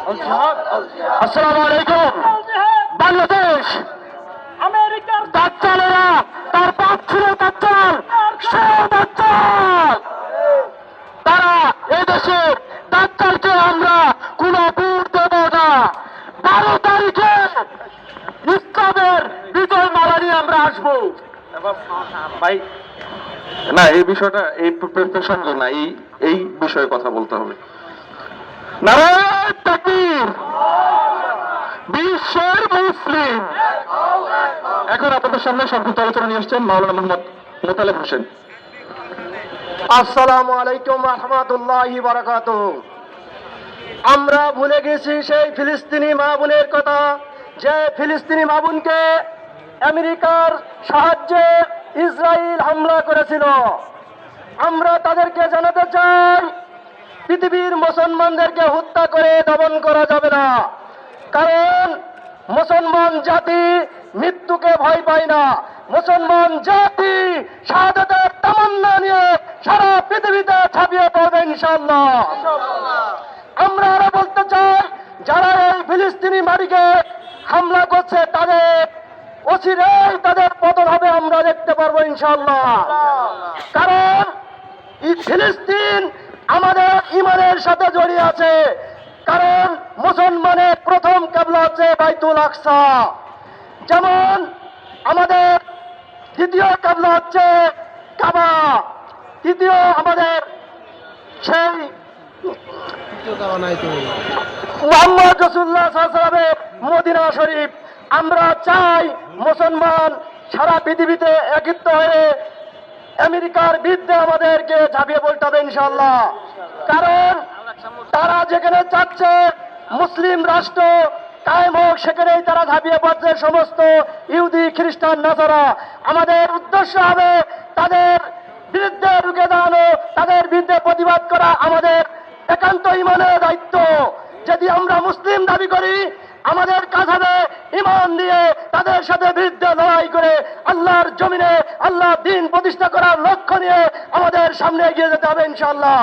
আসসালামু আলাইকুম। বাংলাদেশ আমেরিকার দাজ্জালেরা তার বাপ ছিল দাজ্জাল, সে দাজ্জাল। তারা এদেশে দাজ্জালকে আমরা কোন ভোট দেব না। 12 তারিখে ইসলামের বিজয় মালা নিয়ে আমরা আসবো। ভাই না, এই বিষয়টা এই প্রসঙ্গ না, এই বিষয়ে কথা বলতে হবে। নারায়ে তাকবীর। বিশ্বের মুসলিম। এখন আপনাদের সামনে সংক্ষিপ্ত আলোচনা নিয়ে আসছেন মাওলানা মোহাম্মদ মোতালেব হোসেন। আসসালামু আলাইকুম রহমতুল্লাহি বারাকাতুহু। আমরা ভুলে গেছি সেই ফিলিস্তিনি মা বোনের কথা, যে ফিলিস্তিনি মা বোনকে আমেরিকার সাহায্যে ইসরায়েল হামলা করেছিল। আমরা তাদেরকে জানাতে চাই, পৃথিবীর মুসলমানদেরকে হত্যা করে দমন করা যাবে না, কারণ মুসলমান জাতি মৃত্যুকে ভয় পায় না। মুসলমান জাতি শাহাদাতের তামান্না নিয়ে সারা পৃথিবীতে ছাপিয়ে পড়বে ইনশাআল্লাহ। আমরা আরো বলতে চাই, যারা এই ফিলিস্তিনি মাটিকে হামলা করছে তাদের অচিরেই তাদের পতন হবে, আমরা দেখতে পারবো ইনশাআল্লাহ। কারণ এই ফিলিস্তিন আমাদের ইমানের সাথে জড়িয়ে আছে। কারণ মুসলমানের প্রথম কিবলা হচ্ছে বাইতুল আকসা, যেমন আমাদের দ্বিতীয় কিবলা হচ্ছে কাবা, তৃতীয় আমাদের সেই মুহাম্মদ রাসূলুল্লাহ সাল্লাল্লাহু আলাইহি ওয়াসাল্লামের মদিনা শরীফ। আমরা চাই মুসলমান সারা পৃথিবীতে একত্রিত হয়ে আমেরিকার বিরুদ্ধে আমাদেরকে ঝাঁপিয়ে পড়তে হবে ইনশাআল্লাহ। কারণ তারা যেখানে চাচ্ছে মুসলিম রাষ্ট্র কায়েম হোক, সেখানেই তারা ঝাঁপিয়ে পড়ছে সমস্ত ইহুদি খ্রিস্টান নাসারা। আমাদের উদ্দেশ্য হবে তাদের বিরুদ্ধে রুখে দাঁড়ানো, তাদের বিরুদ্ধে প্রতিবাদ করা আমাদের একান্ত ইমানের দায়িত্ব। যদি আমরা মুসলিম দাবি করি, আমাদের কাজ হবে ইমান দিয়ে তাদের সাথে বিরুদ্ধে লড়াই করে আল্লাহর জমিনে আল্লাহ দ্বীন প্রতিষ্ঠা করার লক্ষ্য নিয়ে আমাদের সামনে এগিয়ে যেতে হবে ইনশাআল্লাহ।